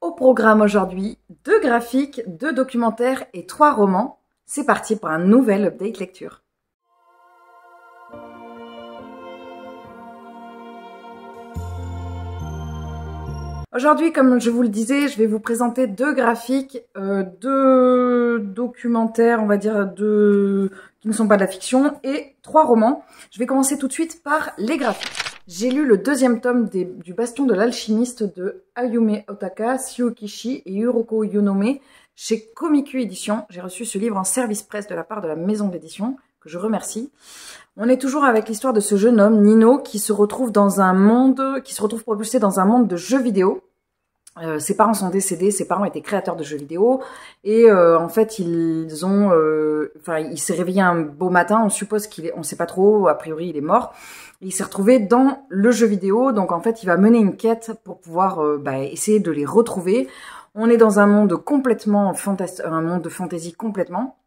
Au programme aujourd'hui, 2 graphiques, 2 documentaires et 3 romans. C'est parti pour un nouvel update lecture. Aujourd'hui, comme je vous le disais, je vais vous présenter 2 graphiques, 2 documentaires, on va dire, qui ne sont pas de la fiction, et 3 romans. Je vais commencer tout de suite par les graphiques. J'ai lu le 2e tome du Bastion de l'alchimiste de Ayume Otaka, Sio Kishi et Uroko Yonome chez Komiku Édition. J'ai reçu ce livre en service presse de la part de la maison d'édition, que je remercie. On est toujours avec l'histoire de ce jeune homme, Nino, qui se retrouve propulsé dans un monde de jeux vidéo. Ses parents sont décédés, ses parents étaient créateurs de jeux vidéo et en fait il s'est réveillé un beau matin, on suppose on sait pas trop, a priori il est mort. Il s'est retrouvé dans le jeu vidéo, donc en fait il va mener une quête pour pouvoir essayer de les retrouver. On est dans un monde complètement fantastique, un monde de fantasy complètement,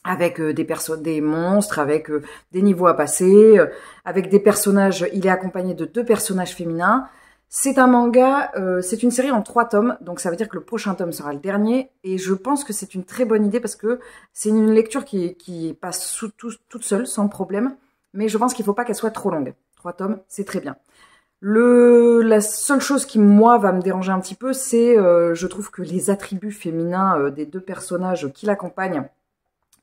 avec des monstres, avec des niveaux à passer, avec des personnages. Il est accompagné de 2 personnages féminins. C'est un manga, c'est une série en 3 tomes, donc ça veut dire que le prochain tome sera le dernier, et je pense que c'est une très bonne idée parce que c'est une lecture qui passe toute seule, sans problème, mais je pense qu'il ne faut pas qu'elle soit trop longue. 3 tomes, c'est très bien. La seule chose qui, moi, va me déranger un petit peu, c'est, je trouve que les attributs féminins des 2 personnages qui l'accompagnent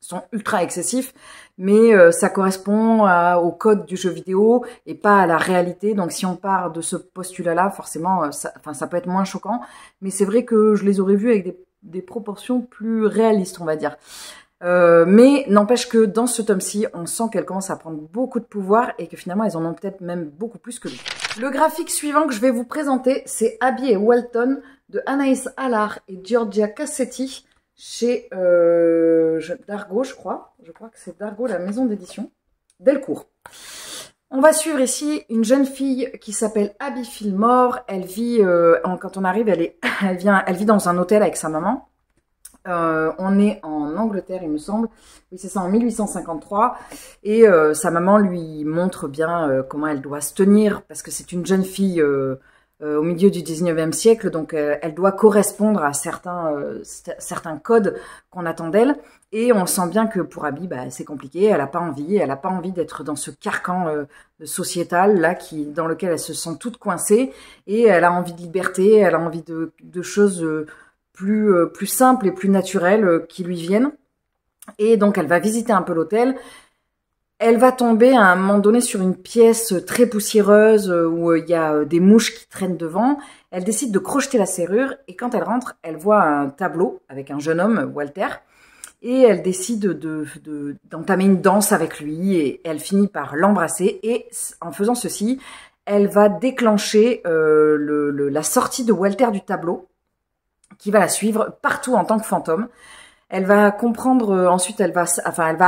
sont ultra excessifs, mais ça correspond au code du jeu vidéo et pas à la réalité. Donc si on part de ce postulat-là, forcément, ça peut être moins choquant. Mais c'est vrai que je les aurais vus avec des proportions plus réalistes, on va dire. Mais n'empêche que dans ce tome-ci, on sent qu'elles commencent à prendre beaucoup de pouvoir et que finalement, elles en ont peut-être même beaucoup plus que lui. Le graphique suivant que je vais vous présenter, c'est Abby et Walton de Anaïs Allard et Giorgia Cassetti, chez Dargaud, je crois. Je crois que c'est Dargaud, la maison d'édition. Delcourt. On va suivre ici une jeune fille qui s'appelle Abby Fillmore. Elle vit, quand on arrive, elle vit dans un hôtel avec sa maman. On est en Angleterre, il me semble. Oui, c'est ça, en 1853. Et sa maman lui montre bien comment elle doit se tenir, parce que c'est une jeune fille au milieu du 19e siècle, donc elle doit correspondre à certains codes qu'on attend d'elle. Et on sent bien que pour Abby, c'est compliqué, elle n'a pas envie d'être dans ce carcan sociétal là dans lequel elle se sent toute coincée, et elle a envie de liberté, elle a envie de choses plus simples et plus naturelles qui lui viennent. Et donc elle va visiter un peu l'hôtel. Elle va tomber à un moment donné sur une pièce très poussiéreuse où il y a des mouches qui traînent devant. Elle décide de crocheter la serrure et quand elle rentre, elle voit un tableau avec un jeune homme, Walter, et elle décide d'entamer une danse avec lui et elle finit par l'embrasser. Et en faisant ceci, elle va déclencher la sortie de Walter du tableau, qui va la suivre partout en tant que fantôme. Elle va comprendre, ensuite elle va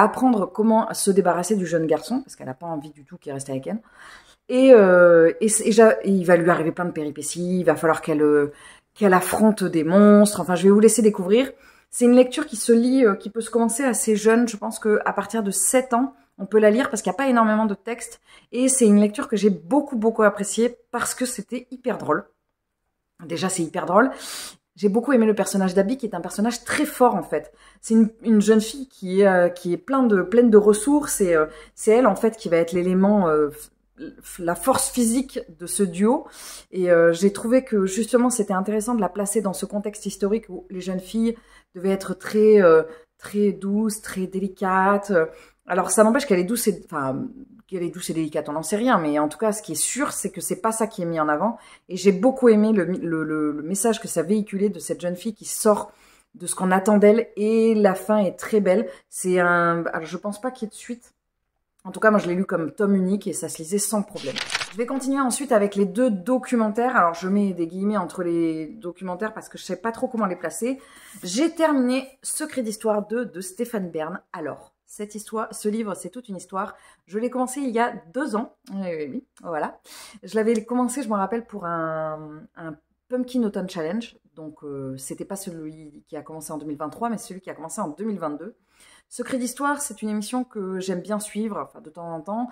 apprendre comment se débarrasser du jeune garçon, parce qu'elle n'a pas envie du tout qu'il reste avec elle. Et il va lui arriver plein de péripéties, il va falloir qu'elle affronte des monstres, enfin je vais vous laisser découvrir. C'est une lecture qui se lit, qui peut se commencer assez jeune, je pense qu'à partir de 7 ans, on peut la lire parce qu'il n'y a pas énormément de texte. Et c'est une lecture que j'ai beaucoup appréciée parce que c'était hyper drôle. Déjà c'est hyper drôle. J'ai beaucoup aimé le personnage d'Abby, qui est un personnage très fort en fait. C'est une jeune fille qui est pleine de ressources, et c'est elle en fait qui va être l'élément, la force physique de ce duo. Et j'ai trouvé que justement c'était intéressant de la placer dans ce contexte historique où les jeunes filles devaient être très douces, très délicates. Alors ça n'empêche qu'elle est douce qu'elle est douce et délicate, on n'en sait rien, mais en tout cas, ce qui est sûr, c'est que c'est pas ça qui est mis en avant. Et j'ai beaucoup aimé le message que ça véhiculait de cette jeune fille qui sort de ce qu'on attend d'elle, et la fin est très belle. Alors je pense pas qu'il y ait de suite. En tout cas, moi, je l'ai lu comme tome unique et ça se lisait sans problème. Je vais continuer ensuite avec les 2 documentaires. Alors, je mets des guillemets entre les documentaires parce que je sais pas trop comment les placer. J'ai terminé Secret d'Histoire 2 de Stéphane Bern. Alors, ce livre, c'est toute une histoire. Je l'ai commencé il y a 2 ans. Oui, voilà. Je l'avais commencé, je me rappelle, pour un Pumpkin Autumn Challenge. Donc, c'était pas celui qui a commencé en 2023, mais celui qui a commencé en 2022. Secret d'Histoire, c'est une émission que j'aime bien suivre, enfin, de temps en temps.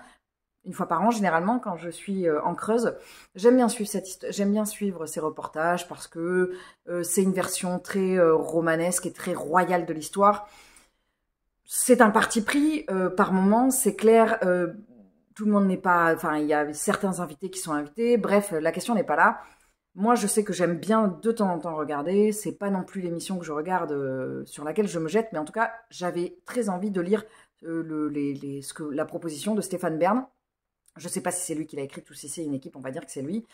une fois par an, généralement, quand je suis en Creuse. J'aime bien suivre j'aime bien suivre ces reportages parce que c'est une version très romanesque et très royale de l'histoire. C'est un parti pris par moment, c'est clair. Tout le monde n'est pas... Enfin, il y a certains invités qui sont invités. Bref, la question n'est pas là. Moi, je sais que j'aime bien de temps en temps regarder. C'est pas non plus l'émission que je regarde sur laquelle je me jette, mais en tout cas, j'avais très envie de lire la proposition de Stéphane Bern. Je sais pas si c'est lui qui l'a écrite ou si c'est une équipe, on va dire que c'est lui.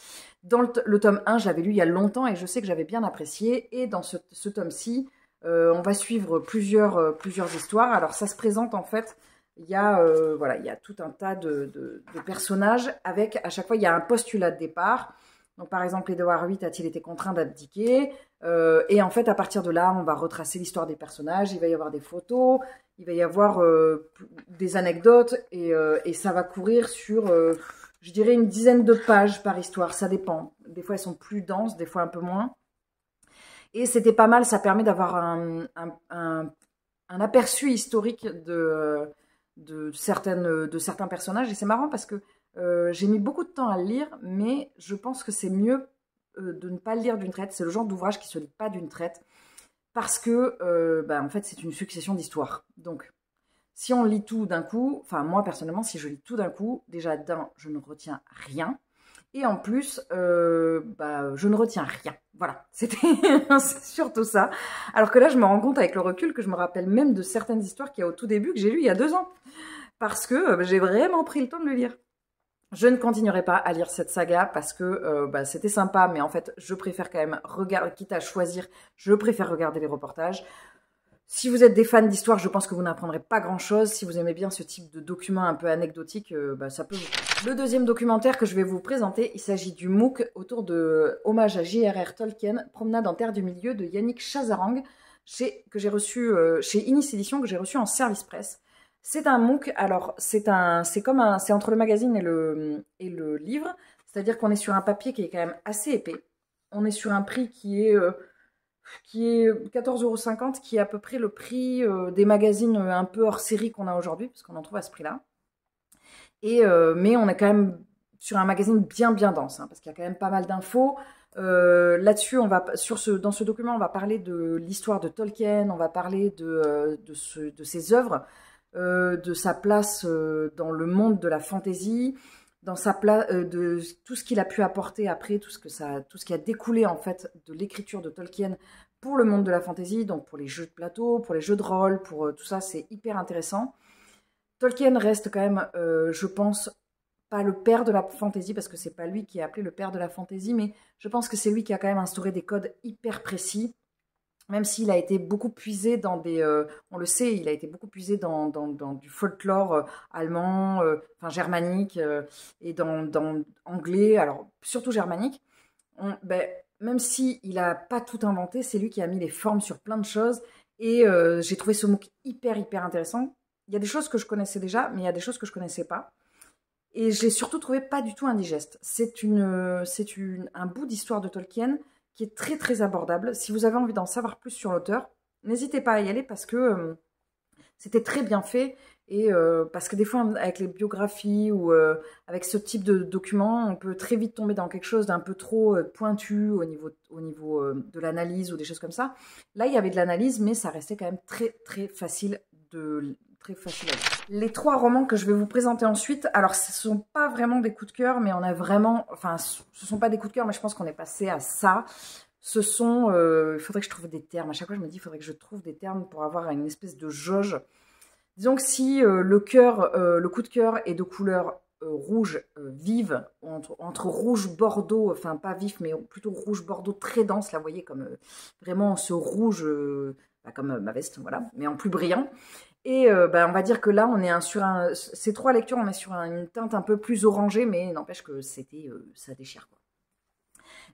Dans le tome 1, je l'avais lu il y a longtemps et je sais que j'avais bien apprécié. Et dans ce tome-ci, on va suivre plusieurs histoires. Alors, ça se présente en fait... Il y a tout un tas de personnages avec, à chaque fois, il y a un postulat de départ. Donc, par exemple, Édouard VIII a-t-il été contraint d'abdiquer et en fait, à partir de là, on va retracer l'histoire des personnages. Il va y avoir des photos, il va y avoir des anecdotes et ça va courir sur, je dirais, une dizaine de pages par histoire. Ça dépend. Des fois, elles sont plus denses, des fois un peu moins. Et c'était pas mal. Ça permet d'avoir un aperçu historique de certains personnages. Et c'est marrant parce que j'ai mis beaucoup de temps à le lire, mais je pense que c'est mieux de ne pas le lire d'une traite. C'est le genre d'ouvrage qui ne se lit pas d'une traite parce que, en fait, c'est une succession d'histoires. Donc, si on lit tout d'un coup, enfin, moi, personnellement, si je lis tout d'un coup, déjà, je ne retiens rien. Et en plus, je ne retiens rien. Voilà, c'est surtout ça. Alors que là, je me rends compte avec le recul que je me rappelle même de certaines histoires qu'il y a au tout début que j'ai lues il y a 2 ans. Parce que j'ai vraiment pris le temps de le lire. Je ne continuerai pas à lire cette saga parce que c'était sympa, mais en fait, je préfère quand même regarder, quitte à choisir, je préfère regarder les reportages. Si vous êtes des fans d'histoire, je pense que vous n'apprendrez pas grand-chose. Si vous aimez bien ce type de document un peu anecdotique, ça peut vous plaire. Le deuxième documentaire que je vais vous présenter, il s'agit du MOOC autour de Hommage à J.R.R. Tolkien, Promenade en Terre du Milieu de Yannick Chazarang, que j'ai reçu chez Inis Éditions, que j'ai reçu en service presse. C'est un MOOC, alors c'est entre le magazine et le livre, c'est-à-dire qu'on est sur un papier qui est quand même assez épais. On est sur un prix qui est 14,50 €, qui est à peu près le prix des magazines un peu hors série qu'on a aujourd'hui, parce qu'on en trouve à ce prix-là. Mais on est quand même sur un magazine bien dense, hein, parce qu'il y a quand même pas mal d'infos. Là-dessus, dans ce document, on va parler de l'histoire de Tolkien, on va parler de ses œuvres, de sa place dans le monde de la fantasy, dans sa place, de tout ce qu'il a pu apporter après, tout ce qui a découlé en fait de l'écriture de Tolkien pour le monde de la fantasy, donc pour les jeux de plateau, pour les jeux de rôle, pour tout ça, c'est hyper intéressant. Tolkien reste quand même, je pense, pas le père de la fantasy, parce que c'est pas lui qui est appelé le père de la fantasy, mais je pense que c'est lui qui a quand même instauré des codes hyper précis, même s'il a été beaucoup puisé dans des... on le sait, il a été beaucoup puisé dans du folklore allemand, germanique, et dans anglais, alors surtout germanique. Même s'il n'a pas tout inventé, c'est lui qui a mis les formes sur plein de choses, et j'ai trouvé ce MOOC hyper intéressant. Il y a des choses que je connaissais déjà, mais il y a des choses que je ne connaissais pas. Et je l'ai surtout trouvé pas du tout indigeste. C'est un bout d'histoire de Tolkien qui est très abordable. Si vous avez envie d'en savoir plus sur l'auteur, n'hésitez pas à y aller parce que c'était très bien fait. Et parce que des fois, avec les biographies ou avec ce type de documents, on peut très vite tomber dans quelque chose d'un peu trop pointu au niveau de l'analyse ou des choses comme ça. Là, il y avait de l'analyse, mais ça restait quand même très facile à lire. Les 3 romans que je vais vous présenter ensuite, alors ce ne sont pas vraiment des coups de cœur, mais on a vraiment... Enfin, ce ne sont pas des coups de cœur, mais je pense qu'on est passé à ça. Ce sont... il faudrait que je trouve des termes. À chaque fois, je me dis, il faudrait que je trouve des termes pour avoir une espèce de jauge. Disons que si le coup de cœur est de couleur rouge vive, entre rouge bordeaux, enfin pas vif, mais plutôt rouge bordeaux très dense, là, vous voyez, comme vraiment ce rouge, comme ma veste, voilà, mais en plus brillant. Et on va dire que là, on est ces 3 lectures, on est sur une teinte un peu plus orangée, mais n'empêche que ça déchire, quoi.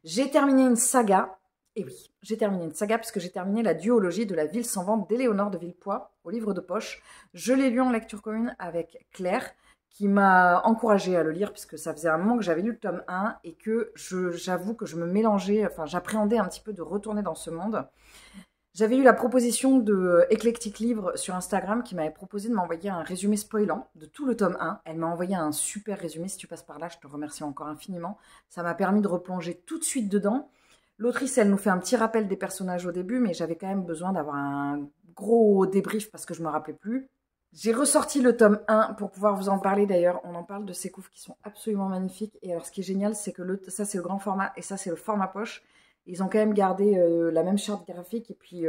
J'ai terminé une saga, et oui, j'ai terminé une saga puisque j'ai terminé la duologie de La Ville sans vent d'Éléonore de Villepoix au livre de poche. Je l'ai lu en lecture commune avec Claire, qui m'a encouragée à le lire puisque ça faisait un moment que j'avais lu le tome 1 et que j'avoue que je me mélangeais, enfin j'appréhendais un petit peu de retourner dans ce monde. J'avais eu la proposition de Eclectic Livre sur Instagram qui m'avait proposé de m'envoyer un résumé spoilant de tout le tome 1. Elle m'a envoyé un super résumé. Si tu passes par là, je te remercie encore infiniment. Ça m'a permis de replonger tout de suite dedans. L'autrice, elle nous fait un petit rappel des personnages au début, mais j'avais quand même besoin d'avoir un gros débrief parce que je me rappelais plus. J'ai ressorti le tome 1 pour pouvoir vous en parler d'ailleurs. On en parle de ces couves qui sont absolument magnifiques. Et alors, ce qui est génial, c'est que ça, c'est le grand format et ça, c'est le format poche. Ils ont quand même gardé la même charte graphique et puis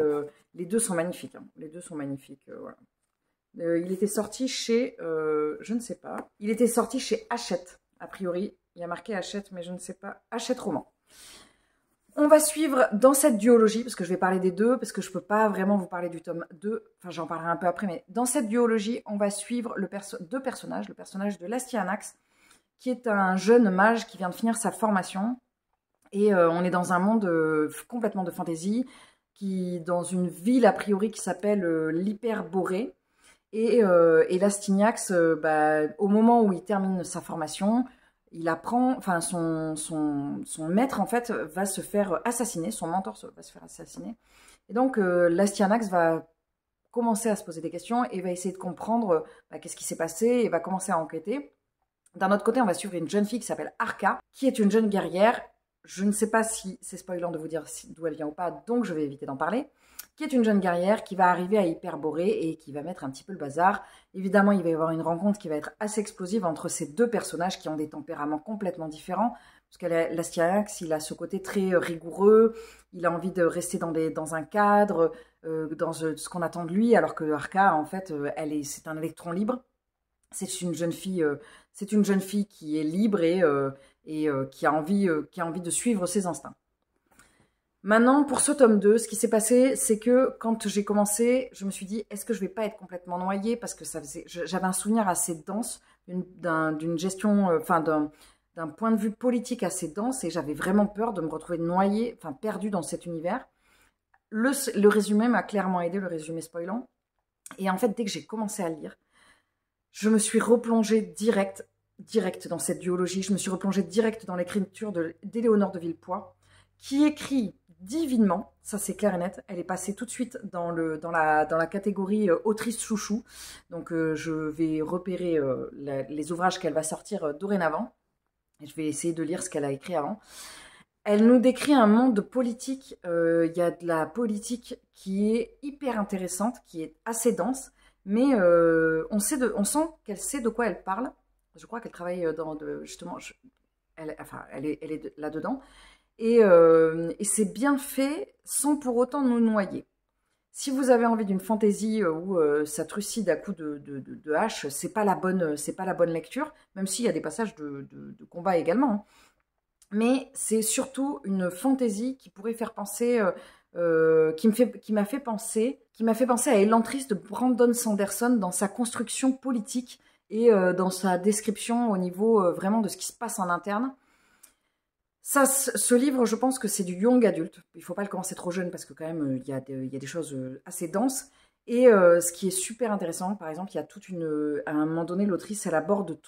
les deux sont magnifiques. Hein. Les deux sont magnifiques, voilà. Il était sorti chez, je ne sais pas, il était sorti chez Hachette, a priori. Il y a marqué Hachette, mais je ne sais pas, Hachette Roman. On va suivre dans cette duologie, parce que je vais parler des deux, parce que je ne peux pas vraiment vous parler du tome 2, enfin j'en parlerai un peu après, mais dans cette duologie, on va suivre deux personnages, le personnage de Lastianax, qui est un jeune mage qui vient de finir sa formation. Et on est dans un monde complètement de fantaisie, dans une ville a priori qui s'appelle l'Hyperborée. Et Lastignax, au moment où il termine sa formation, il apprend, enfin son maître en fait va se faire assassiner, son mentor va se faire assassiner. Et donc Lastianax va commencer à se poser des questions et va essayer de comprendre qu'est-ce qui s'est passé et va commencer à enquêter. D'un autre côté, on va suivre une jeune fille qui s'appelle Arca, qui est une jeune guerrière. Je ne sais pas si c'est spoilant de vous dire d'où elle vient ou pas, donc je vais éviter d'en parler, qui est une jeune guerrière qui va arriver à Hyperborée et qui va mettre un petit peu le bazar. Évidemment, il va y avoir une rencontre qui va être assez explosive entre ces deux personnages qui ont des tempéraments complètement différents, parce que Lastianax, il a ce côté très rigoureux, il a envie de rester dans un cadre, dans ce qu'on attend de lui, alors que Arca, en fait, c'est un électron libre. C'est une jeune fille qui est libre et qui a envie de suivre ses instincts. Maintenant, pour ce tome 2, ce qui s'est passé, c'est que quand j'ai commencé, je me suis dit, est-ce que je vais pas être complètement noyée? Parce que j'avais un souvenir assez dense d'une gestion, d'un point de vue politique assez dense, et j'avais vraiment peur de me retrouver noyée, enfin perdue dans cet univers. Le résumé m'a clairement aidé, le résumé spoilant. Et en fait, dès que j'ai commencé à lire, je me suis replongée direct dans cette duologie. Je me suis replongée direct dans l'écriture d'Éléonore de Villepoix, qui écrit divinement, ça c'est clair et net. Elle est passée tout de suite dans la catégorie autrice chouchou. Donc je vais repérer les ouvrages qu'elle va sortir dorénavant. Et je vais essayer de lire ce qu'elle a écrit avant. Elle nous décrit un monde politique. Il y a de la politique qui est hyper intéressante, qui est assez dense. Mais on sent qu'elle sait de quoi elle parle. Je crois qu'elle travaille justement, elle est là-dedans. Et c'est bien fait sans pour autant nous noyer. Si vous avez envie d'une fantaisie où ça trucide à coups de hache, c'est pas la bonne lecture, même s'il y a des passages de combat également. Hein. Mais c'est surtout une fantaisie qui pourrait faire penser... qui m'a fait penser à Elantris de Brandon Sanderson dans sa construction politique et dans sa description au niveau vraiment de ce qui se passe en interne. Ça, ce livre, je pense que c'est du young adulte. Il ne faut pas le commencer trop jeune parce que quand même, il y a des choses assez denses. Et ce qui est super intéressant, par exemple, il y a à un moment donné, l'autrice, elle aborde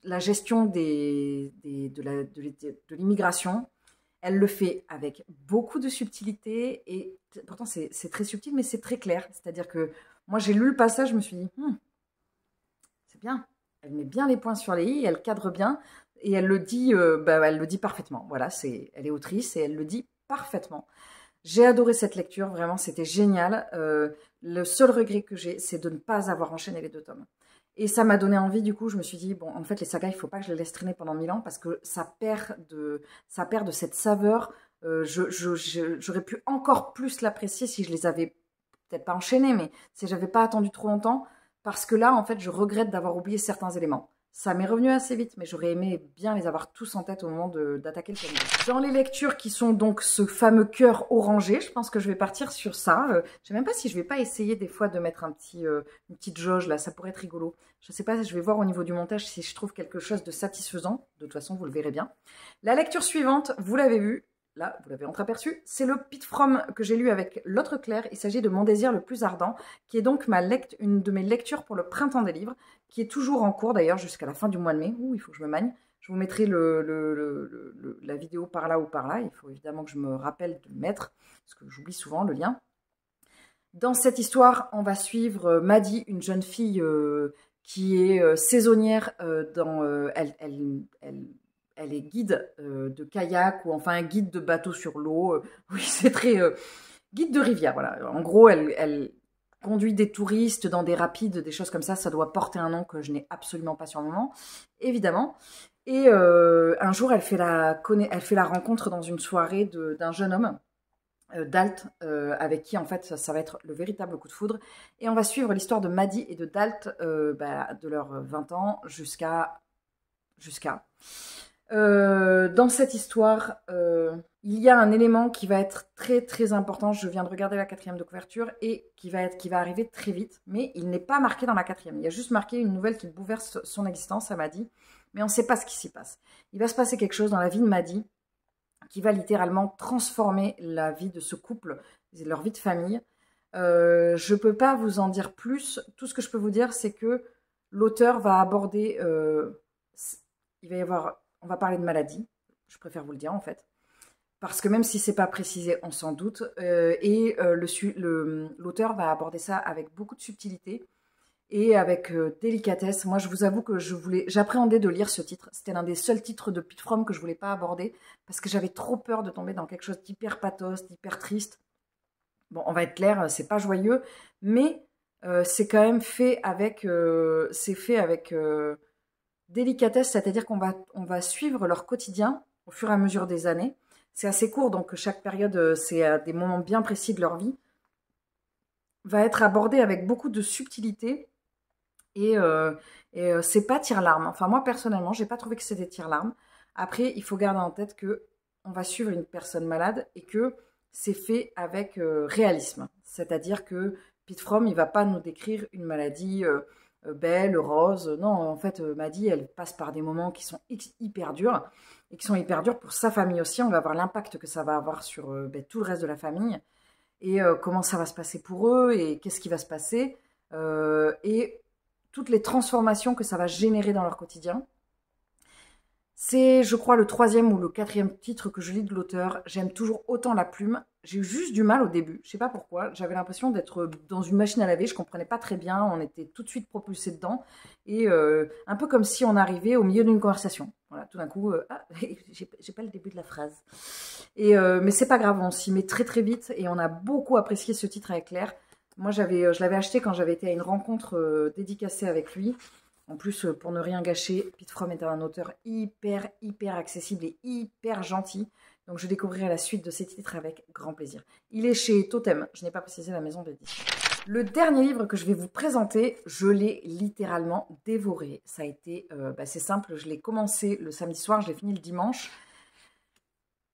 la gestion de l'immigration. Elle le fait avec beaucoup de subtilité et pourtant c'est très subtil mais c'est très clair. C'est-à-dire que moi j'ai lu le passage, je me suis dit c'est bien. Elle met bien les points sur les i, elle cadre bien et elle le dit parfaitement. Voilà, elle est autrice et elle le dit parfaitement. J'ai adoré cette lecture, vraiment c'était génial. Le seul regret que j'ai, c'est de ne pas avoir enchaîné les deux tomes. Et ça m'a donné envie, du coup, je me suis dit, bon, en fait, les sagas, il ne faut pas que je les laisse traîner pendant 1000 ans parce que ça perd de cette saveur. J'aurais pu encore plus l'apprécier si je les avais peut-être pas enchaînés, mais si j'avais pas attendu trop longtemps, parce que là, en fait, je regrette d'avoir oublié certains éléments. Ça m'est revenu assez vite, mais j'aurais aimé bien les avoir tous en tête au moment d'attaquer le tome 2. Dans les lectures qui sont donc ce fameux cœur orangé, je pense que je vais partir sur ça. Je ne sais même pas si je vais pas essayer des fois de mettre une petite jauge là, ça pourrait être rigolo. Je ne sais pas, je vais voir au niveau du montage si je trouve quelque chose de satisfaisant. De toute façon, vous le verrez bien. La lecture suivante, vous l'avez vue. Là, vous l'avez entreaperçu, c'est le Pit From que j'ai lu avec l'autre Claire. Il s'agit de Mon désir le plus ardent, qui est donc une de mes lectures pour le printemps des livres, qui est toujours en cours d'ailleurs jusqu'à la fin du mois de mai. Ouh, il faut que je me magne. Je Je vous mettrai la vidéo par là ou par là. Il faut évidemment que je me rappelle de le mettre, parce que j'oublie souvent le lien. Dans cette histoire, on va suivre Maddy, une jeune fille qui est saisonnière elle est guide de kayak ou enfin guide de bateau sur l'eau. Oui, c'est très guide de rivière, voilà. En gros, elle conduit des touristes dans des rapides, des choses comme ça. Ça doit porter un nom que je n'ai absolument pas sur le moment, évidemment. Et un jour, elle fait la rencontre dans une soirée d'un jeune homme, Dalt, avec qui en fait ça va être le véritable coup de foudre. Et on va suivre l'histoire de Maddy et de Dalt de leurs 20 ans jusqu'à... Dans cette histoire, il y a un élément qui va être très très important. Je viens de regarder la 4e de couverture et qui va arriver très vite, mais il n'est pas marqué dans la 4e. Il y a juste marqué une nouvelle qui bouleverse son existence à Maddy, mais on ne sait pas ce qui s'y passe. Il va se passer quelque chose dans la vie de Maddy qui va littéralement transformer la vie de ce couple, leur vie de famille. Je ne peux pas vous en dire plus. Tout ce que je peux vous dire, c'est que l'auteur va aborder... on va parler de maladie, je préfère vous le dire en fait. Parce que même si c'est pas précisé, on s'en doute. L'auteur va aborder ça avec beaucoup de subtilité et avec délicatesse. Moi, je vous avoue que j'appréhendais de lire ce titre. C'était l'un des seuls titres de Pete Fromm que je voulais pas aborder parce que j'avais trop peur de tomber dans quelque chose d'hyper pathos, d'hyper triste. Bon, on va être clair, c'est pas joyeux, mais c'est quand même fait avec, délicatesse, c'est-à-dire qu'on va suivre leur quotidien au fur et à mesure des années. C'est assez court, donc chaque période, c'est à des moments bien précis de leur vie, va être abordée avec beaucoup de subtilité. Et c'est pas tire-larme. Enfin, moi, personnellement, j'ai pas trouvé que c'était tire-larme. Après, il faut garder en tête que on va suivre une personne malade et que c'est fait avec réalisme. C'est-à-dire que Pete Fromm, il va pas nous décrire une maladie belle, rose. Non, en fait, Maddy, elle passe par des moments qui sont hyper durs et qui sont hyper durs pour sa famille aussi. On va voir l'impact que ça va avoir sur tout le reste de la famille et comment ça va se passer pour eux et qu'est-ce qui va se passer et toutes les transformations que ça va générer dans leur quotidien. C'est, je crois, le 3e ou le 4e titre que je lis de l'auteur. J'aime toujours autant la plume. J'ai eu juste du mal au début. Je sais pas pourquoi. J'avais l'impression d'être dans une machine à laver. Je comprenais pas très bien. On était tout de suite propulsé dedans. Et un peu comme si on arrivait au milieu d'une conversation. Voilà, tout d'un coup, j'ai pas le début de la phrase. Mais c'est pas grave. On s'y met très très vite. Et on a beaucoup apprécié ce titre avec Claire. Moi, je l'avais acheté quand j'avais été à une rencontre dédicacée avec lui. En plus, pour ne rien gâcher, Pete Fromm est un auteur hyper accessible et hyper gentil. Donc, je découvrirai la suite de ces titres avec grand plaisir. Il est chez Totem. Je n'ai pas précisé la maison d'édition. Le dernier livre que je vais vous présenter, je l'ai littéralement dévoré. Ça a été, c'est simple, je l'ai commencé le samedi soir, je l'ai fini le dimanche.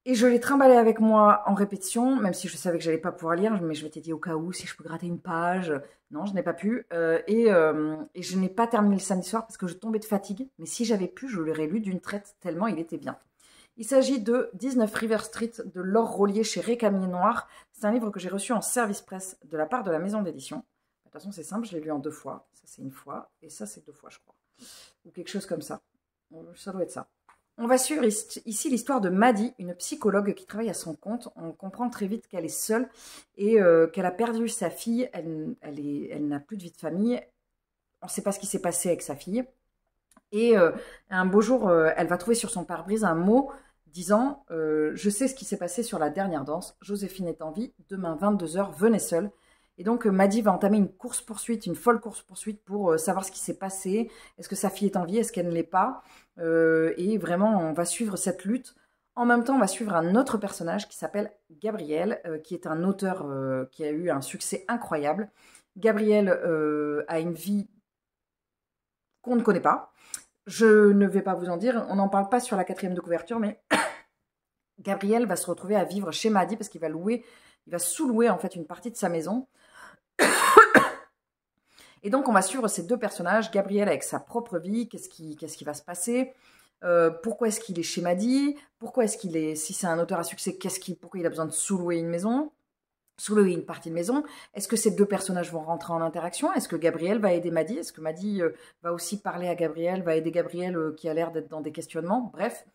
Et je l'ai trimballé avec moi en répétition, même si je savais que j'allais pas pouvoir lire, mais je m'étais dit au cas où, si je peux gratter une page. Non, je n'ai pas pu. Et je n'ai pas terminé le samedi soir parce que je tombais de fatigue. Mais si j'avais pu, je l'aurais lu d'une traite tellement il était bien. Il s'agit de 19 River Street de Laure Rollier chez Récamier Noir. C'est un livre que j'ai reçu en service presse de la part de la maison d'édition. De toute façon, c'est simple, je l'ai lu en 2 fois. Ça, c'est 1 fois. Et ça, c'est 2 fois, je crois. Ou quelque chose comme ça. Ça doit être ça. On va suivre ici l'histoire de Maddy, une psychologue qui travaille à son compte. On comprend très vite qu'elle est seule et qu'elle a perdu sa fille. Elle n'a plus de vie de famille. On ne sait pas ce qui s'est passé avec sa fille. Et un beau jour, elle va trouver sur son pare-brise un mot disant « Je sais ce qui s'est passé sur la dernière danse. Joséphine est en vie. Demain, 22 h, venez seule. » Et donc, Maddy va entamer une course-poursuite, une folle course-poursuite pour savoir ce qui s'est passé. Est-ce que sa fille est en vie? Est-ce qu'elle ne l'est pas? Et vraiment, on va suivre cette lutte. En même temps, on va suivre un autre personnage qui s'appelle Gabriel, qui est un auteur qui a eu un succès incroyable. Gabriel a une vie qu'on ne connaît pas. Je ne vais pas vous en dire. On n'en parle pas sur la 4e de couverture, mais Gabriel va se retrouver à vivre chez Maddy parce qu'il va sous-louer en fait une partie de sa maison. Et donc, on va suivre ces 2 personnages. Gabriel avec sa propre vie, qu'est-ce qui va se passer, pourquoi est-ce qu'il est chez Maddy, pourquoi est-ce qu'il est, si c'est un auteur à succès, pourquoi il a besoin de sous-louer une maison. soulever une partie de maison. Est-ce que ces deux personnages vont rentrer en interaction? Est-ce que Gabriel va aider Maddy? Est-ce que Maddy va aussi parler à Gabriel, va aider Gabriel qui a l'air d'être dans des questionnements? Bref,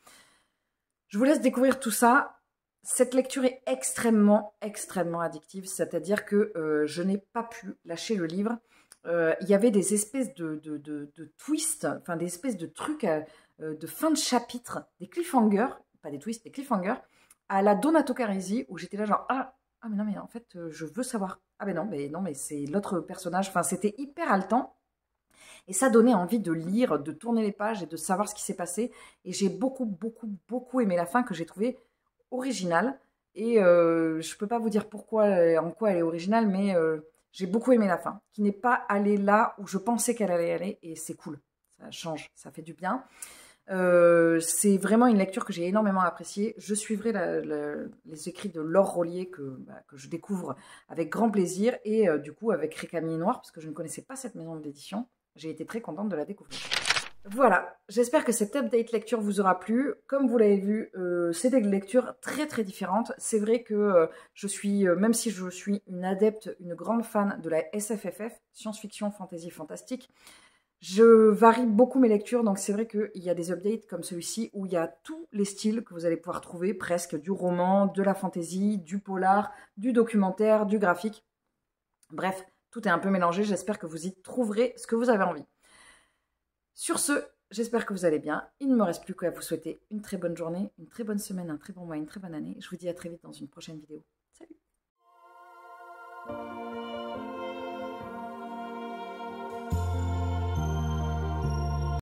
je vous laisse découvrir tout ça. Cette lecture est extrêmement, extrêmement addictive, c'est-à-dire que je n'ai pas pu lâcher le livre. Il y avait des espèces de twists, enfin des espèces de trucs de fin de chapitre, des cliffhangers, pas des twists, des cliffhangers, à la Donato Carisi, où j'étais là genre, ah mais non, mais en fait, je veux savoir. Ah mais non, mais c'est l'autre personnage. Enfin, c'était hyper haletant. Et ça donnait envie de lire, de tourner les pages et de savoir ce qui s'est passé. Et j'ai beaucoup, beaucoup, beaucoup aimé la fin que j'ai trouvée originale. Et je ne peux pas vous dire pourquoi, en quoi elle est originale, mais j'ai beaucoup aimé la fin, qui n'est pas allée là où je pensais qu'elle allait aller. Et c'est cool, ça change, ça fait du bien. C'est vraiment une lecture que j'ai énormément appréciée. Je suivrai les écrits de Laure Rollier que je découvre avec grand plaisir et du coup avec Récamier Noir parce que je ne connaissais pas cette maison d'édition. J'ai été très contente de la découvrir. Voilà, j'espère que cette update lecture vous aura plu. Comme vous l'avez vu, c'est des lectures très très différentes. C'est vrai que je suis, même si je suis une adepte, une grande fan de la SFFF, science-fiction, fantasy, fantastique, je varie beaucoup mes lectures, donc c'est vrai qu'il y a des updates comme celui-ci où il y a tous les styles que vous allez pouvoir trouver, presque du roman, de la fantasy, du polar, du documentaire, du graphique. Bref, tout est un peu mélangé, j'espère que vous y trouverez ce que vous avez envie. Sur ce, j'espère que vous allez bien. Il ne me reste plus qu'à vous souhaiter une très bonne journée, une très bonne semaine, un très bon mois, une très bonne année. Je vous dis à très vite dans une prochaine vidéo. Salut!